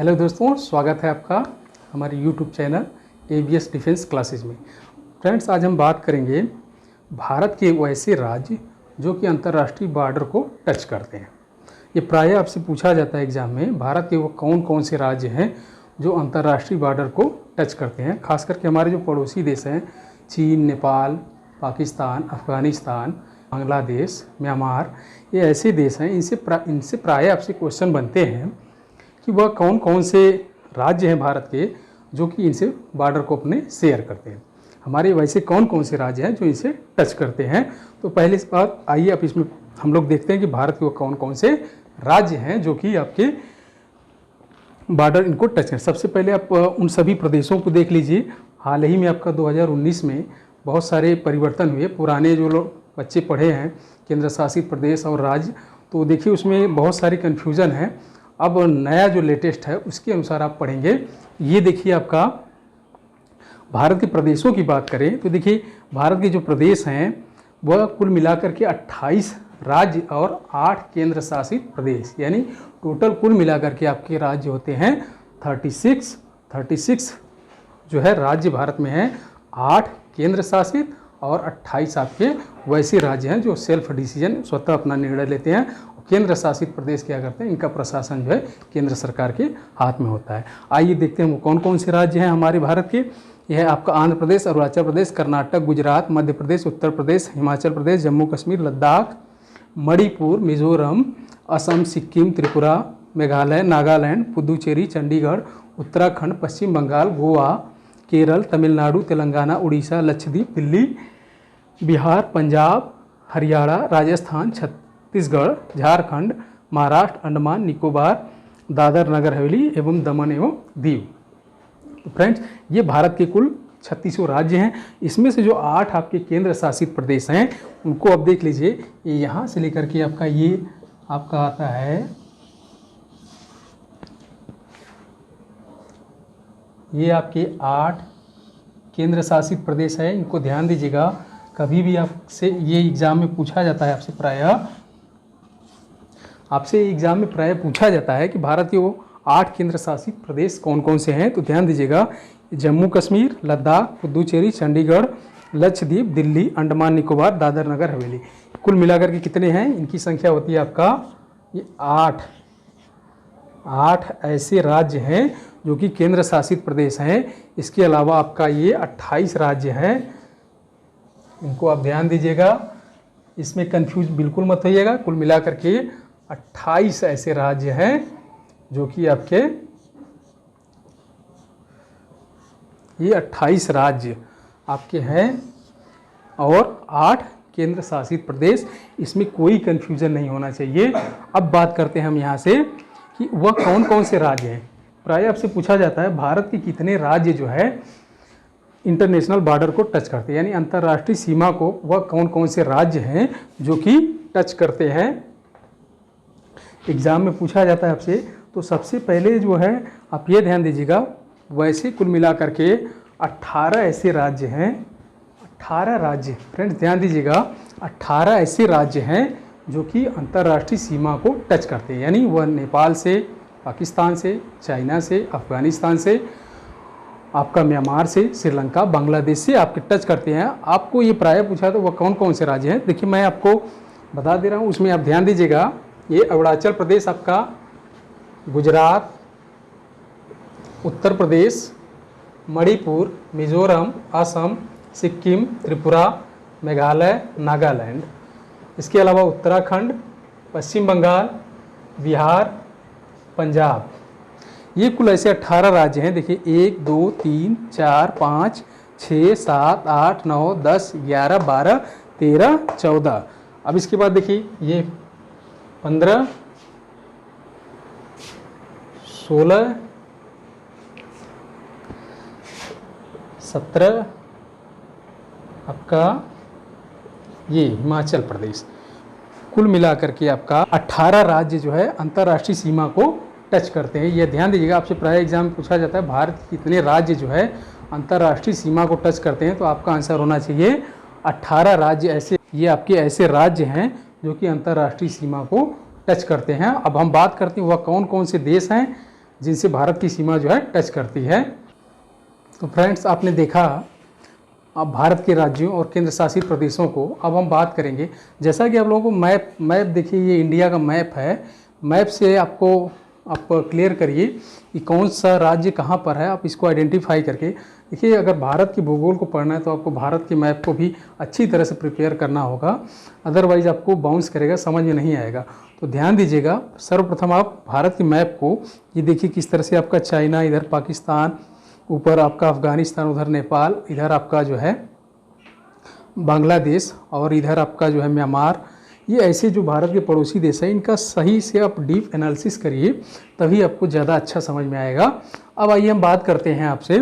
Hello दोस्तों, स्वागत है आपका हमारे YouTube channel ABS defence classes में। फ्रेंड्स, आज हम बात करेंगे भारत के वैसे राज्य जो कि अंतर्राष्ट्रीय बॉर्डर को टच करते हैं। ये प्रायः आपसे पूछा जाता है एग्जाम में, भारत के वो कौन कौन से राज्य हैं जो अंतर्राष्ट्रीय बॉर्डर को टच करते हैं। खास करके हमारे जो पड़ोसी देश हैं, चीन, नेपाल, पाकिस्तान, अफ़गानिस्तान, बांग्लादेश, म्यांमार, ये ऐसे देश हैं, इनसे प्रायः आपसे क्वेश्चन बनते हैं कि वह कौन कौन से राज्य हैं भारत के जो कि इनसे बॉर्डर को अपने शेयर करते हैं। हमारे वैसे कौन कौन से राज्य हैं जो इनसे टच करते हैं। तो पहले इस बात आइए आप इसमें हम लोग देखते हैं कि भारत के वो कौन कौन से राज्य हैं जो कि आपके बॉर्डर इनको टच करें। सबसे पहले आप उन सभी प्रदेशों को देख लीजिए। हाल ही में आपका 2019 में बहुत सारे परिवर्तन हुए। पुराने जो लोग बच्चे पढ़े हैं केंद्र शासित प्रदेश और राज्य, तो देखिए उसमें बहुत सारी कन्फ्यूज़न है। अब नया जो लेटेस्ट है उसके अनुसार आप पढ़ेंगे। ये देखिए, आपका भारत के प्रदेशों की बात करें तो देखिए भारत के जो प्रदेश हैं वह कुल मिलाकर के 28 राज्य और 8 केंद्र शासित प्रदेश, यानी टोटल कुल मिलाकर के आपके राज्य होते हैं 36 जो है राज्य भारत में हैं। 8 केंद्र शासित और 28 आपके वैसे राज्य हैं जो सेल्फ डिसीजन स्वतः अपना निर्णय लेते हैं। केंद्र शासित प्रदेश क्या करते हैं, इनका प्रशासन जो है केंद्र सरकार के हाथ में होता है। आइए देखते हैं वो कौन कौन से राज्य हैं हमारे भारत के। यह है आपका आंध्र प्रदेश, अरुणाचल प्रदेश, कर्नाटक, गुजरात, मध्य प्रदेश, उत्तर प्रदेश, हिमाचल प्रदेश, जम्मू कश्मीर, लद्दाख, मणिपुर, मिजोरम, असम, सिक्किम, त्रिपुरा, मेघालय, नागालैंड, पुदुचेरी, चंडीगढ़, उत्तराखंड, पश्चिम बंगाल, गोवा, केरल, तमिलनाडु, तेलंगाना, उड़ीसा, लक्षद्वीप, दिल्ली, बिहार, पंजाब, हरियाणा, राजस्थान, छत्तीसगढ़, झारखंड, महाराष्ट्र, अंडमान निकोबार, दादर नगर हवेली एवं दमन एवं दीव। तो फ्रेंड्स, ये भारत के कुल 36 राज्य हैं। इसमें से जो 8 आपके केंद्र शासित प्रदेश हैं उनको अब देख लीजिए। ये यहाँ से लेकर के आपका ये आपका आता है, ये आपके 8 केंद्र शासित प्रदेश है। इनको ध्यान दीजिएगा, कभी भी आपसे ये एग्ज़ाम में पूछा जाता है, आपसे एग्ज़ाम में प्रायः पूछा जाता है कि भारत के वो 8 केंद्र शासित प्रदेश कौन कौन से हैं। तो ध्यान दीजिएगा, जम्मू कश्मीर, लद्दाख, पुदुचेरी, चंडीगढ़, लक्षद्वीप, दिल्ली, अंडमान निकोबार, दादर नगर हवेली। कुल मिलाकर के कितने हैं, इनकी संख्या होती है आपका ये 8 ऐसे राज्य हैं जो कि केंद्र शासित प्रदेश हैं। इसके अलावा आपका ये 28 राज्य हैं। इनको आप ध्यान दीजिएगा, इसमें कंफ्यूज बिल्कुल मत होइएगा। कुल मिलाकर के 28 ऐसे राज्य हैं जो कि आपके ये 28 राज्य आपके हैं और 8 केंद्र शासित प्रदेश। इसमें कोई कंफ्यूजन नहीं होना चाहिए। अब बात करते हैं हम यहाँ से कि वह कौन कौन से राज्य हैं। प्रायः आपसे पूछा जाता है भारत के कितने राज्य जो है इंटरनेशनल बॉर्डर को टच करते हैं, यानी अंतर्राष्ट्रीय सीमा को वह कौन कौन से राज्य हैं जो कि टच करते हैं। एग्ज़ाम में पूछा जाता है आपसे। तो सबसे पहले जो है आप ये ध्यान दीजिएगा, वैसे कुल मिलाकर के 18 ऐसे राज्य हैं। 18 राज्य, फ्रेंड्स ध्यान दीजिएगा, 18 ऐसे राज्य हैं जो कि अंतर्राष्ट्रीय सीमा को टच करते हैं, यानी वह नेपाल से, पाकिस्तान से, चाइना से, अफ़गानिस्तान से, आपका म्यांमार से, श्रीलंका, बांग्लादेश से आपके टच करते हैं। आपको ये प्रायः पूछा तो वह कौन कौन से राज्य हैं। देखिए मैं आपको बता दे रहा हूँ, उसमें आप ध्यान दीजिएगा। ये अरुणाचल प्रदेश आपका, गुजरात, उत्तर प्रदेश, मणिपुर, मिजोरम, असम, सिक्किम, त्रिपुरा, मेघालय, नागालैंड। इसके अलावा उत्तराखंड, पश्चिम बंगाल, बिहार, पंजाब। ये कुल ऐसे 18 राज्य हैं। देखिए 1 2 3 4 5 6 7 8 9 10 11 12 13 14। अब इसके बाद देखिए ये 15 16 17 आपका ये हिमाचल प्रदेश। कुल मिलाकर के आपका 18 राज्य जो है अंतर्राष्ट्रीय सीमा को टच करते हैं। यह ध्यान दीजिएगा, आपसे प्रायः एग्जाम में पूछा जाता है भारत के कितने राज्य जो है अंतर्राष्ट्रीय सीमा को टच करते हैं। तो आपका आंसर होना चाहिए 18 राज्य ऐसे, ये आपके ऐसे राज्य हैं जो कि अंतर्राष्ट्रीय सीमा को टच करते हैं। अब हम बात करते हैं वह कौन कौन से देश हैं जिनसे भारत की सीमा जो है टच करती है। तो फ्रेंड्स, आपने देखा अब भारत के राज्यों और केंद्र शासित प्रदेशों को। अब हम बात करेंगे, जैसा कि आप लोगों को मैप देखिए, ये इंडिया का मैप है। मैप से आप क्लियर करिए कि कौन सा राज्य कहाँ पर है, आप इसको आइडेंटिफाई करके देखिए। अगर भारत की भूगोल को पढ़ना है तो आपको भारत के मैप को भी अच्छी तरह से प्रिपेयर करना होगा, अदरवाइज आपको बाउंस करेगा, समझ में नहीं आएगा। तो ध्यान दीजिएगा, सर्वप्रथम आप भारत के मैप को ये देखिए किस तरह से आपका चाइना, इधर पाकिस्तान, ऊपर आपका अफ़गानिस्तान, उधर नेपाल, इधर आपका जो है बांग्लादेश और इधर आपका जो है म्यांमार। ये ऐसे जो भारत के पड़ोसी देश हैं, इनका सही से आप डीप एनालिसिस करिए, तभी आपको ज़्यादा अच्छा समझ में आएगा। अब आइए हम बात करते हैं आपसे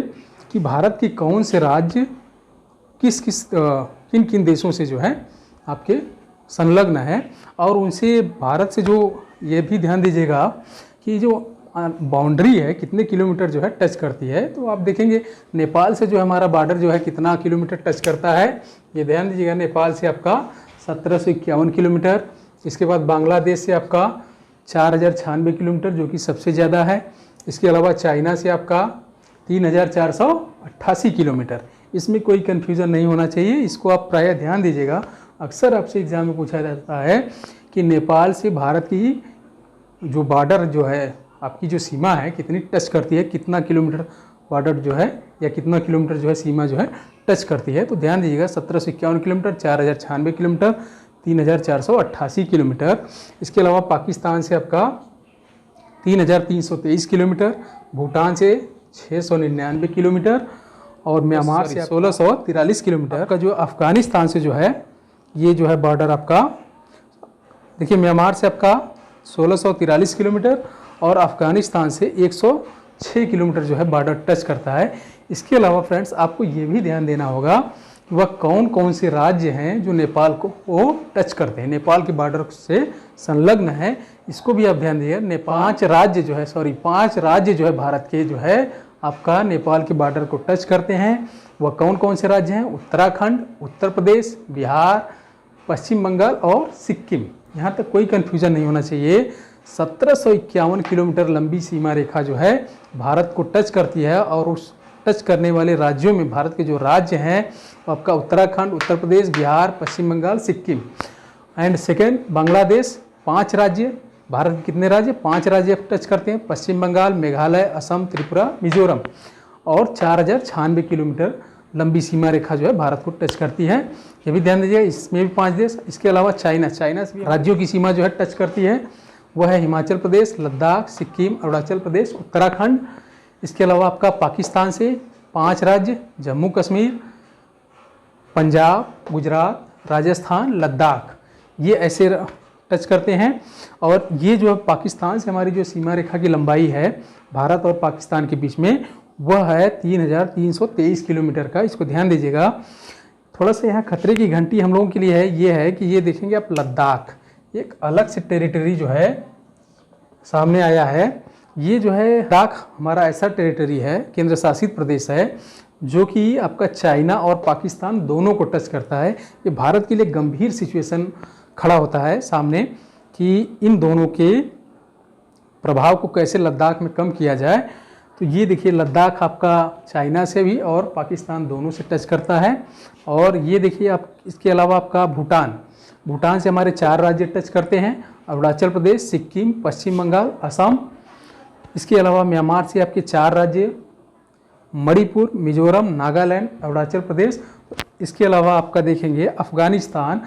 कि भारत के कौन से राज्य किन किन देशों से जो है आपके संलग्न है, और उनसे भारत से जो, ये भी ध्यान दीजिएगा कि जो बाउंड्री है कितने किलोमीटर जो है टच करती है। तो आप देखेंगे नेपाल से जो है हमारा बॉर्डर जो है कितना किलोमीटर टच करता है, ये ध्यान दीजिएगा। नेपाल से आपका 1751 किलोमीटर, इसके बाद बांग्लादेश से आपका 4096 किलोमीटर जो कि सबसे ज़्यादा है। इसके अलावा चाइना से आपका 3488 किलोमीटर। इसमें कोई कन्फ्यूज़न नहीं होना चाहिए, इसको आप प्रायः ध्यान दीजिएगा। अक्सर आपसे एग्जाम में पूछा जाता है कि नेपाल से भारत की जो बॉर्डर जो है, आपकी जो सीमा है कितनी टच करती है, कितना किलोमीटर बॉर्डर जो है या कितना किलोमीटर जो है सीमा जो है टच करती है। तो ध्यान दीजिएगा, 1751 किलोमीटर, 4096 किलोमीटर, 3488 किलोमीटर। इसके अलावा पाकिस्तान से आपका 3323 किलोमीटर, भूटान से 699 किलोमीटर और म्यांमार से 1643 किलोमीटर का जो अफ़गानिस्तान से जो है, ये जो है बॉर्डर आपका देखिए, म्यांमार से आपका 1643 किलोमीटर और अफ़गानिस्तान से 106 किलोमीटर जो है बॉर्डर टच करता है। इसके अलावा फ्रेंड्स, आपको ये भी ध्यान देना होगा कि वह कौन कौन से राज्य हैं जो नेपाल को टच करते हैं, नेपाल के बॉर्डर से संलग्न है, इसको भी आप ध्यान दीजिए। पांच राज्य जो है भारत के जो है आपका नेपाल के बॉर्डर को टच करते हैं। वह कौन कौन से राज्य हैं? उत्तराखंड, उत्तर प्रदेश, बिहार, पश्चिम बंगाल और सिक्किम। यहाँ तक कोई कन्फ्यूजन नहीं होना चाहिए। 1751 किलोमीटर लंबी सीमा रेखा जो है भारत को टच करती है, और उस टच करने वाले राज्यों में भारत के जो राज्य हैं वो आपका उत्तराखंड, उत्तर प्रदेश, बिहार, पश्चिम बंगाल, सिक्किम एंड सेकेंड बांग्लादेश। 5 राज्य, भारत के कितने राज्य? 5 राज्य टच करते हैं, पश्चिम बंगाल, मेघालय, असम, त्रिपुरा, मिजोरम, और 4096 किलोमीटर लंबी सीमा रेखा जो है भारत को टच करती है। ये भी ध्यान दीजिए, इसमें भी 5 देश। इसके अलावा चाइना से राज्यों की सीमा जो है टच करती है, वह है हिमाचल प्रदेश, लद्दाख, सिक्किम, अरुणाचल प्रदेश, उत्तराखंड। इसके अलावा आपका पाकिस्तान से 5 राज्य, जम्मू कश्मीर, पंजाब, गुजरात, राजस्थान, लद्दाख, ये ऐसे टच करते हैं। और ये जो पाकिस्तान से हमारी जो सीमा रेखा की लंबाई है भारत और पाकिस्तान के बीच में, वह है 3323 किलोमीटर का। इसको ध्यान दीजिएगा। थोड़ा सा यहाँ खतरे की घंटी हम लोगों के लिए है, ये है कि ये देखेंगे आप लद्दाख, एक अलग से टेरिटरी जो है सामने आया है। ये जो है लद्दाख हमारा ऐसा टेरिटरी है, केंद्र शासित प्रदेश है, जो कि आपका चाइना और पाकिस्तान दोनों को टच करता है। ये भारत के लिए गंभीर सिचुएशन खड़ा होता है सामने कि इन दोनों के प्रभाव को कैसे लद्दाख में कम किया जाए। तो ये देखिए, लद्दाख आपका चाइना से भी और पाकिस्तान दोनों से टच करता है। और ये देखिए आप, इसके अलावा आपका भूटान से हमारे 4 राज्य टच करते हैं, अरुणाचल प्रदेश, सिक्किम, पश्चिम बंगाल, असम। इसके अलावा म्यांमार से आपके 4 राज्य, मणिपुर, मिजोरम, नागालैंड, अरुणाचल प्रदेश। इसके अलावा आपका देखेंगे अफगानिस्तान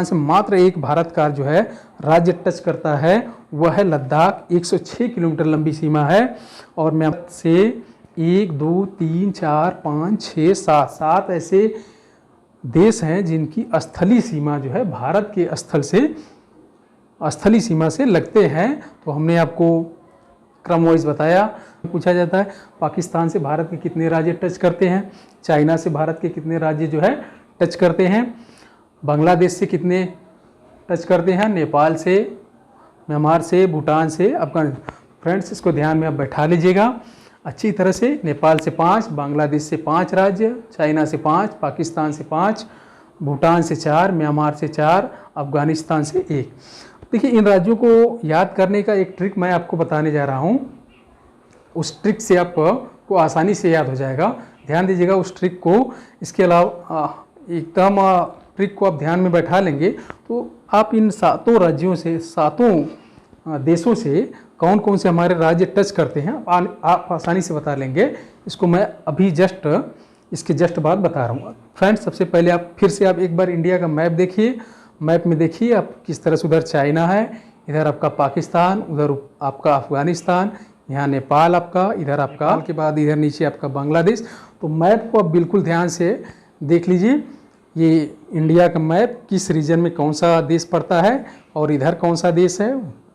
से मात्र एक भारत का जो है राज्य टच करता है, वह है लद्दाख। 106 किलोमीटर लंबी सीमा है। और म्यांमार से 1, 2, 3, 4, 5, 6, 7 ऐसे देश हैं जिनकी स्थलीय सीमा जो है भारत के स्थलीय सीमा से लगते हैं। तो हमने आपको क्रम वाइज बताया। पूछा जाता है पाकिस्तान से भारत के कितने राज्य टच करते हैं, चाइना से भारत के कितने राज्य जो है टच करते हैं, बांग्लादेश से कितने टच करते हैं, नेपाल से, म्यांमार से, भूटान से, अफगानिस्तान। फ्रेंड्स, इसको ध्यान में आप बैठा लीजिएगा अच्छी तरह से। नेपाल से 5, बांग्लादेश से 5 राज्य, चाइना से 5, पाकिस्तान से 5, भूटान से 4, म्यांमार से 4, अफगानिस्तान से 1। देखिए, इन राज्यों को याद करने का एक ट्रिक मैं आपको बताने जा रहा हूँ। उस ट्रिक से आपको आसानी से याद हो जाएगा। ध्यान दीजिएगा उस ट्रिक को। इसके अलावा एकदम ट्रिक को आप ध्यान में बैठा लेंगे तो आप इन 7 राज्यों से, 7 देशों से कौन कौन से हमारे राज्य टच करते हैं आप आसानी से बता लेंगे। इसको मैं अभी इसके जस्ट बाद बता रहा हूँ। फ्रेंड्स, सबसे पहले आप फिर से एक बार इंडिया का मैप देखिए। मैप में देखिए आप किस तरह से, उधर चाइना है, इधर आपका पाकिस्तान, उधर आपका अफगानिस्तान, यहाँ नेपाल आपका, इधर आपका के बाद इधर नीचे आपका बांग्लादेश। तो मैप को आप बिल्कुल ध्यान से देख लीजिए। ये इंडिया का मैप किस रीजन में कौन सा देश पड़ता है और इधर कौन सा देश है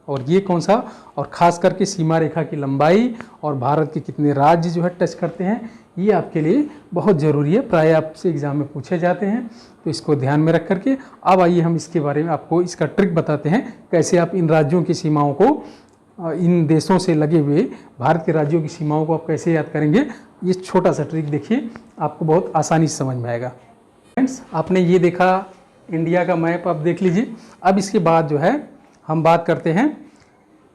और ये कौन सा, और ख़ास करके सीमा रेखा की लंबाई और भारत के कितने राज्य जो है टच करते हैं, ये आपके लिए बहुत ज़रूरी है। प्राय आपसे एग्ज़ाम में पूछे जाते हैं, तो इसको ध्यान में रख करके अब आइए हम इसके बारे में आपको इसका ट्रिक बताते हैं, कैसे आप इन राज्यों की सीमाओं को, इन देशों से लगे हुए भारत के राज्यों की सीमाओं को आप कैसे याद करेंगे। ये छोटा सा ट्रिक देखिए, आपको बहुत आसानी से समझ में आएगा। फ्रेंड्स, आपने ये देखा इंडिया का मैप, आप देख लीजिए। अब इसके बाद जो है हम बात करते हैं,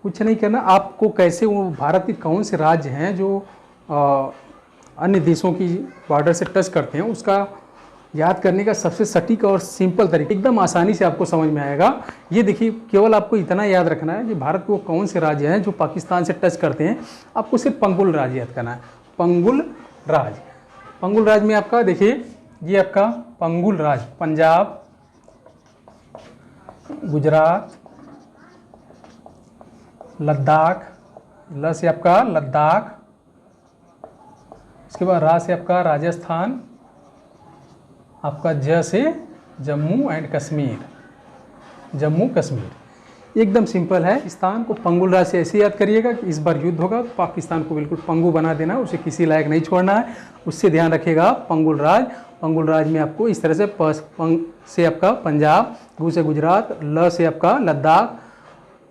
कुछ नहीं करना, आपको कैसे वो भारत के कौन से राज्य हैं जो अन्य देशों की बॉर्डर से टच करते हैं, उसका याद करने का सबसे सटीक और सिंपल तरीका, एकदम आसानी से आपको समझ में आएगा। ये देखिए, केवल आपको इतना याद रखना है कि भारत के वो कौन से राज्य हैं जो पाकिस्तान से टच करते हैं। आपको सिर्फ पंगुल राज्य याद करना है, पंगुल राज्य। पंगुल राज्य में आपका देखिए, ये आपका पंगुल राज्य, पंजाब, गुजरात, लद्दाख, ल से आपका लद्दाख, इसके बाद रा से आपका राजस्थान, आपका ज से जम्मू एंड कश्मीर, जम्मू कश्मीर। एकदम सिंपल है। पाकिस्तान को पंगुल राज्य से ऐसे याद करिएगा कि इस बार युद्ध होगा तो पाकिस्तान को बिल्कुल पंगु बना देना, उसे किसी लायक नहीं छोड़ना है। उससे ध्यान रखिएगा पंगुल राज्य। पंगुल राज्य में आपको इस तरह से पंग से आपका पंजाब, गु से गुजरात, ल से आपका लद्दाख,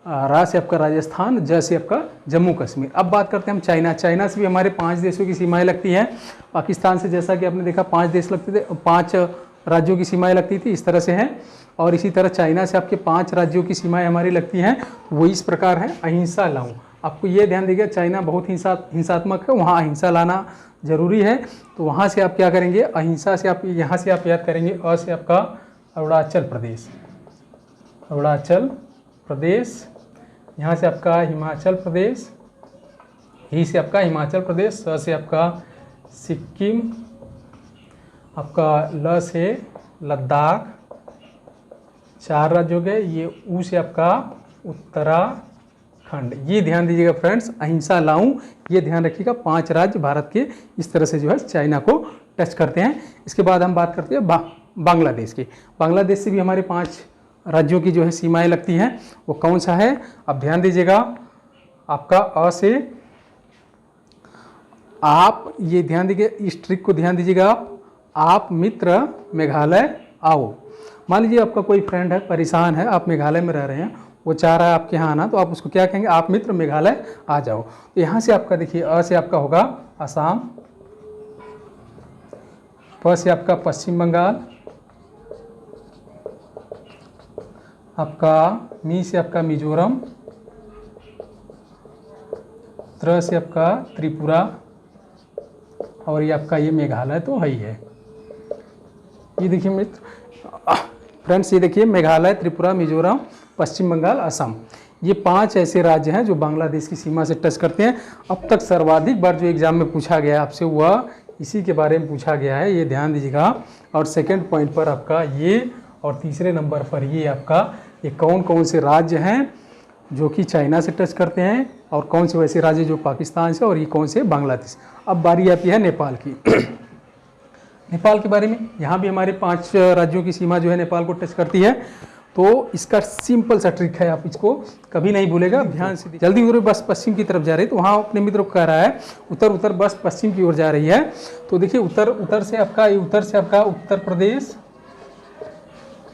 रा से आपका राजस्थान, ज से आपका जम्मू कश्मीर। अब बात करते हैं हम चाइना। चाइना से भी हमारे 5 देशों की सीमाएं लगती हैं। पाकिस्तान से जैसा कि आपने देखा 5 देश लगते थे, 5 राज्यों की सीमाएं लगती थी, इस तरह से हैं। और इसी तरह चाइना से आपके 5 राज्यों की सीमाएं हमारी लगती हैं, वो इस प्रकार हैं। अहिंसा लाऊं, आपको ये ध्यान दीजिएगा, चाइना बहुत हिंसात्मक है, वहाँ अहिंसा लाना जरूरी है। तो वहाँ से आप क्या करेंगे, अहिंसा से आप यहाँ से आप याद करेंगे। अ से आपका अरुणाचल प्रदेश, अरुणाचल प्रदेश, यहाँ से आपका हिमाचल प्रदेश, ही से आपका हिमाचल प्रदेश, स से आपका सिक्किम, आपका ल से लद्दाख, 4 राज्य हो गए। ये ऊ से आपका उत्तराखंड। ये ध्यान दीजिएगा फ्रेंड्स, अहिंसा लाऊं, ये ध्यान रखिएगा। 5 राज्य भारत के इस तरह से जो है चाइना को टच करते हैं। इसके बाद हम बात करते हैं बांग्लादेश की। बांग्लादेश से भी हमारे 5 राज्यों की जो है सीमाएं लगती हैं। वो कौन सा है, अब ध्यान दीजिएगा। आपका अ से आप, ये ध्यान दीजिए, इस ट्रिक को ध्यान दीजिएगा। आप मित्र मेघालय आओ। मान लीजिए आपका कोई फ्रेंड है, परेशान है, आप मेघालय में रह रहे हैं, वो चाह रहा है आपके यहाँ आना, तो आप उसको क्या कहेंगे, आप मित्र मेघालय आ जाओ। तो यहाँ से आपका देखिए, अ से आपका होगा असम, प से आपका पश्चिम बंगाल, आपका मी से आपका मिजोरम, त्र से आपका त्रिपुरा, और ये आपका ये मेघालय तो है ही है। ये देखिए मित्र फ्रेंड्स, ये देखिए मेघालय, त्रिपुरा, मिजोरम, पश्चिम बंगाल, असम, ये 5 ऐसे राज्य हैं जो बांग्लादेश की सीमा से टच करते हैं। अब तक सर्वाधिक बार जो एग्जाम में पूछा गया आपसे वह इसी के बारे में पूछा गया है, ये ध्यान दीजिएगा। और सेकंड पॉइंट पर आपका ये, और तीसरे नंबर पर ये आपका, ये कौन कौन से राज्य हैं जो कि चाइना से टच करते हैं, और कौन से वैसे राज्य जो पाकिस्तान से, और ये कौन से बांग्लादेश। अब बारी आती है नेपाल की। नेपाल के बारे में, यहाँ भी हमारे 5 राज्यों की सीमा जो है नेपाल को टच करती है। तो इसका सिंपल सा ट्रिक है, आप इसको कभी नहीं भूलेगा। ध्यान से जल्दी उधर बस पश्चिम की तरफ जा रही है, तो वहाँ अपने मित्रों को कह रहा है उत्तर बस पश्चिम की ओर जा रही है। तो देखिए उत्तर से आपका, ये उत्तर से आपका उत्तर प्रदेश,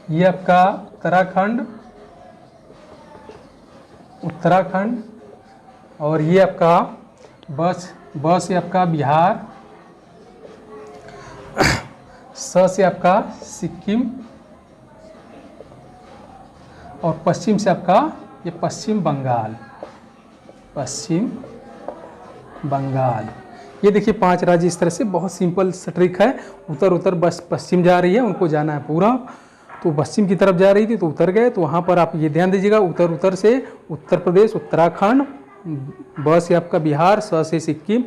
ये आपका उत्तराखंड, और ये आपका बस से आपका बिहार, स से आपका सिक्किम, और पश्चिम से आपका ये पश्चिम बंगाल। ये देखिए 5 राज्य इस तरह से, बहुत सिंपल सा ट्रिक है। उतर उतर बस पश्चिम जा रही है, उनको जाना है पूरब, तो पश्चिम की तरफ जा रही थी तो उतर गए, तो वहाँ पर आप ये ध्यान दीजिएगा, उतर उतर से उत्तर प्रदेश, उत्तराखंड, ब से आपका बिहार, स से सिक्किम,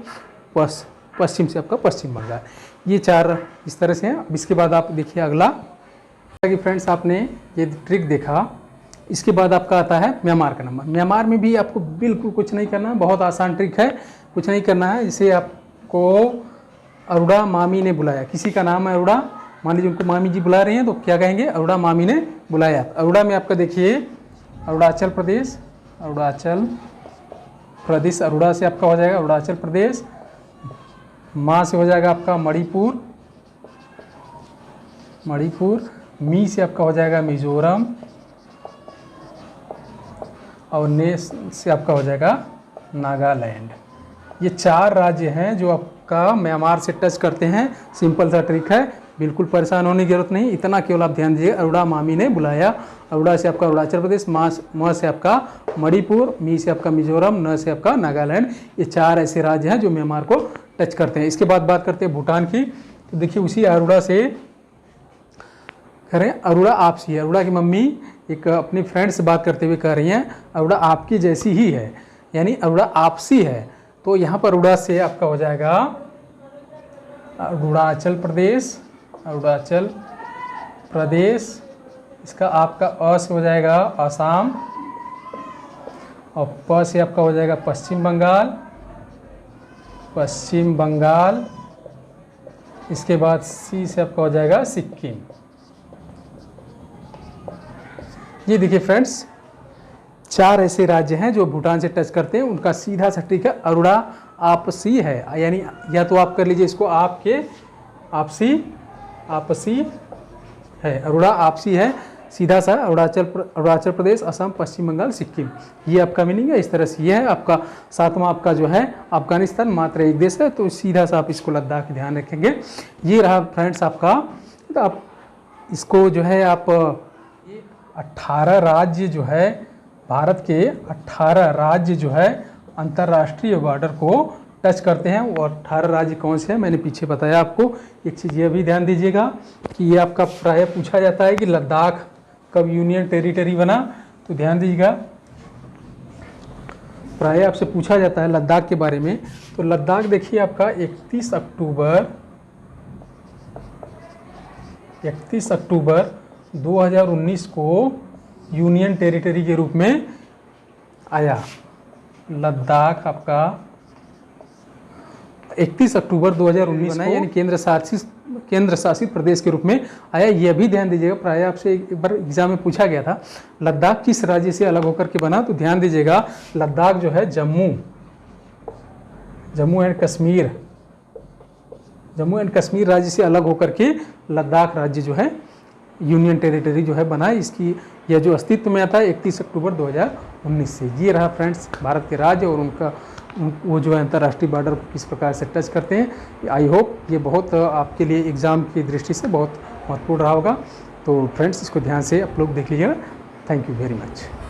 पश्चिम से आपका पश्चिम बंगाल। ये 4 इस तरह से हैं। अब इसके बाद आप देखिए अगला कि फ्रेंड्स आपने ये ट्रिक देखा, इसके बाद आपका आता है म्यांमार का नंबर। म्यांमार में भी आपको बिल्कुल कुछ नहीं करना है, बहुत आसान ट्रिक है, कुछ नहीं करना है। इसे आपको अरुणा मामी ने बुलाया, किसी का नाम है अरुणा, मान लीजिए उनको मामी जी बुला रही हैं तो क्या कहेंगे, अरुणा मामी ने बुलाया। अरुणा में आपका देखिए अरुणाचल प्रदेश, अरुणाचल प्रदेश, अरुणा से आपका हो जाएगा अरुणाचल प्रदेश, माँ से हो जाएगा आपका मणिपुर, मणिपुर, मी से आपका हो जाएगा मिजोरम, और ने से आपका हो जाएगा नागालैंड। ये 4 राज्य हैं जो आपका म्यांमार से टच करते हैं। सिंपल सा ट्रिक है, बिल्कुल परेशान होने की जरूरत नहीं, इतना केवल आप ध्यान दीजिए। अरुणा मामी ने बुलाया, अरुणा से आपका अरुणाचल प्रदेश, म से आपका मणिपुर, मी से आपका मिजोरम, न से आपका नागालैंड। ये 4 ऐसे राज्य हैं जो म्यांमार को टच करते हैं। इसके बाद बात करते हैं भूटान की, तो देखिए उसी अरुणा से करें, अरुणा आपसी है। अरुणा की मम्मी एक अपनी फ्रेंड से बात करते हुए कह रही हैं अरुणा आपकी जैसी ही है, यानी अरुणा आपसी है। तो यहाँ पर अरुणा से आपका हो जाएगा अरुणाचल प्रदेश, अरुणाचल प्रदेश, इसका आपका अ से हो जाएगा असम, और प से आपका हो जाएगा पश्चिम बंगाल, पश्चिम बंगाल, इसके बाद सी से आपका हो जाएगा सिक्किम। ये देखिए फ्रेंड्स 4 ऐसे राज्य हैं जो भूटान से टच करते हैं, उनका सीधा सा ट्रिक है अरुणा आपसी है, यानी या तो आप कर लीजिए इसको आपके आपसी, आपसी है, अरुणा आपसी है, सीधा सा अरुणाचल प्रदेश, असम, पश्चिम बंगाल, सिक्किम, ये आपका मीनिंग है। इस तरह से ये है आपका 7वां आपका जो है अफगानिस्तान, मात्र एक देश है, तो सीधा सा आप इसको लद्दाख ध्यान रखेंगे। ये रहा फ्रेंड्स आपका, तो आप इसको जो है आप 18 राज्य जो है भारत के 18 राज्य जो है अंतर्राष्ट्रीय बॉर्डर को टच करते हैं। वो 18 राज्य कौन से हैं मैंने पीछे बताया आपको। एक चीज़ ये भी ध्यान दीजिएगा कि ये आपका प्रायः पूछा जाता है कि लद्दाख कब यूनियन टेरिटरी बना, तो ध्यान दीजिएगा प्रायः आपसे पूछा जाता है लद्दाख के बारे में। तो लद्दाख देखिए आपका 31 अक्टूबर 2019 को यूनियन टेरिटरी के रूप में आया। लद्दाख आपका 31 अक्टूबर 2019 को यानी केंद्र शासित प्रदेश के रूप में आया। यह भी ध्यान दीजिएगा, प्रायः आपसे एक बार एग्जाम में पूछा गया था लद्दाख किस राज्य से अलग होकर के बना, तो ध्यान दीजिएगा लद्दाख जो है जम्मू एंड कश्मीर राज्य से अलग होकर के लद्दाख राज्य जो है यूनियन टेरिटरी जो है बना। इसकी यह जो अस्तित्व में आता है 31 अक्टूबर 2019 से। ये रहा फ्रेंड्स भारत के राज्य और उनका वो जो है अंतर्राष्ट्रीय बॉर्डर को किस प्रकार से टच करते हैं। आई होप ये बहुत आपके लिए एग्ज़ाम की दृष्टि से बहुत महत्वपूर्ण रहा होगा। तो फ्रेंड्स इसको ध्यान से आप लोग देख लीजिएगा। Thank you very much.